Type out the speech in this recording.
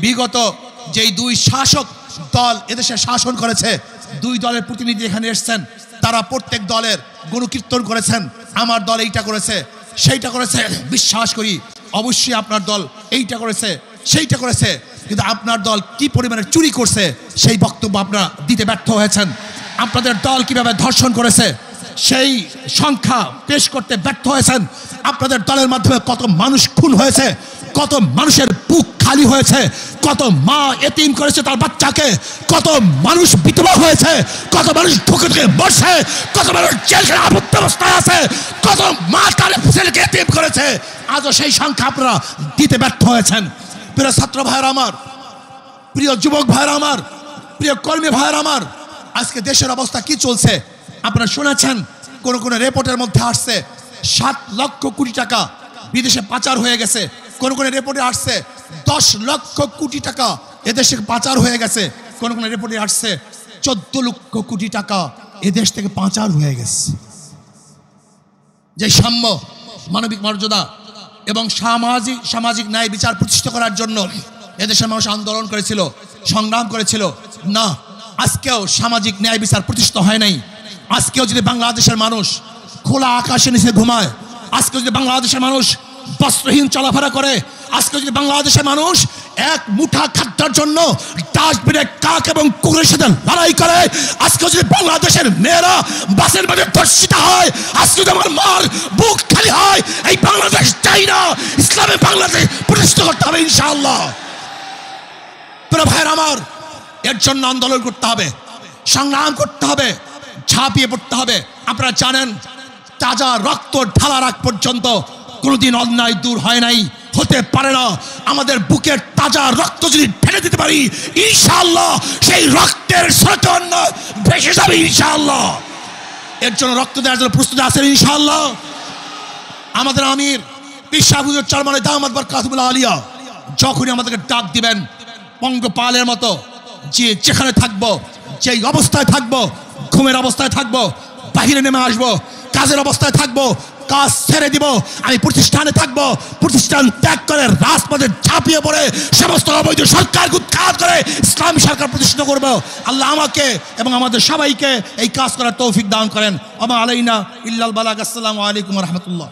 বিগত যেই দুই শাসক দল এদেশে শাসন করেছে, দুই দলের প্রতিনিধি এখানে এসেছেন, তারা প্রত্যেক দলের গুণকীর্তন করেছেন, আমার দল এইটা করেছে সেইটা করেছে। বিশ্বাস করি অবশ্যই আপনার দল এইটা করেছে সেইটা করেছে, কিন্তু আপনার দল কি পরিমাণে চুরি করছে সেই বক্তব্য আপনারা দিতে ব্যর্থ হয়েছেন। আপনাদের দল কিভাবে ধর্ষণ করেছে সেই সংখ্যা পেশ করতে ব্যর্থ হয়েছেন। আপনাদের দলের মাধ্যমে কত মানুষ খুন হয়েছে, কত মানুষের বুক খালি হয়েছে, কত মা এতিম করেছে তার বাচ্চাকে, কত মানুষ বিধবা হয়েছে, কত মানুষ ঢুকে ঢুকে মরছে, কত মানুষ জেলখানায় আবদ্ধ অবস্থায় আছে, কত মা তার ছেলেকে এতিম করেছে, আজও সেই সংখ্যা আপনারা দিতে ব্যর্থ হয়েছেন। প্রিয় ছাত্র ভাইয়েরা আমার, প্রিয় যুবক ভাইয়েরা আমার, প্রিয় কর্মী ভাইয়েরা আমার, আজকে দেশের অবস্থা কি চলছে আপনারা শুনেছেন। কোন কোন রিপোর্টের মধ্যে আসছে 7 লক্ষ কোটি টাকা বিদেশে পাচার হয়ে গেছে, কোন কোন রিপোর্টে আসছে 10 লক্ষ কোটি টাকা এদেশে পাচার হয়ে গেছে, কোন কোন রিপোর্টে আসছে 14 লক্ষ কোটি টাকা এদেশ থেকে পাচার হয়ে গেছে। যে সাম্য, মানবিক মর্যাদা এবং সামাজিক ন্যায় বিচার প্রতিষ্ঠা করার জন্য এদেশের মানুষ আন্দোলন করেছিল, সংগ্রাম করেছিল, না আজকেও সামাজিক ন্যায় বিচার প্রতিষ্ঠা হয় নাই। আজকেও যদি বাংলাদেশের মানুষ খোলা আকাশের নিচে ঘুমায়, আজকে যদি বাংলাদেশের মানুষ বস্ত্রহীন চলাফেরা করে, আজকে যদি বাংলাদেশের মানুষ এক মুঠা খাদ্যের জন্য ডাস্টবিনে কাক এবং কুকুরের সাথে লড়াই করে, আজকে যদি বাংলাদেশের মেয়েরা বাসের মধ্যে ধর্ষিত হয়, আজকে যদি আমার মার বুক খালি হয়, এই বাংলাদেশ চাই না, ইসলামে বাংলাদেশ প্রতিষ্ঠা করতে হবে ইনশাআল্লাহ। প্রিয় ভাইয়ের আমার, এর জন্য আন্দোলন করতে হবে, সংগ্রাম করতে হবে, ঝাঁপিয়ে পড়তে হবে। আপনারা জানেন তাজা রক্ত ঢালার আগ পর্যন্ত কোনোদিন অন্যায় দূর হয় নাই, হতে পারে না। আমাদের বুকের তাজা রক্ত যদি ঢেলে দিতে পারি ইনশাআল্লাহ সেই রক্তের স্রোতে অন্যায় ভেসে যাবে ইনশাআল্লাহ। এর জন্য রক্ত দেওয়ার জন্য প্রস্তুত আছেন ইনশাআল্লাহ। আমাদের আমির পীর সাহেব হুজুর চরমনে দামাত বরকাতুহুল আলিয়া যখনই আমাদেরকে ডাক দিবেন, পঙ্গপালের মতো যেখানে থাকবো, যেই অবস্থায় থাকবো, ঘুমের অবস্থায় থাকবো, বাহিরে নেমে আসবো, কাজের অবস্থায় থাকবো, কাজ ছেড়ে দিব, আমি প্রতিষ্ঠানে থাকবো, প্রতিষ্ঠান ত্যাগ করে রাজপথে ঝাঁপিয়ে পড়ে সমস্ত অবৈধ সরকারকে উৎখাত করে ইসলামী সরকার প্রতিষ্ঠা করবো। আল্লাহ আমাকে এবং আমাদের সবাইকে এই কাজ করার তৌফিক দান করেন। আমা আলাইনা ইল্লাল বালাগ। আসসালামু আলাইকুম ওয়া রাহমাতুল্লাহ।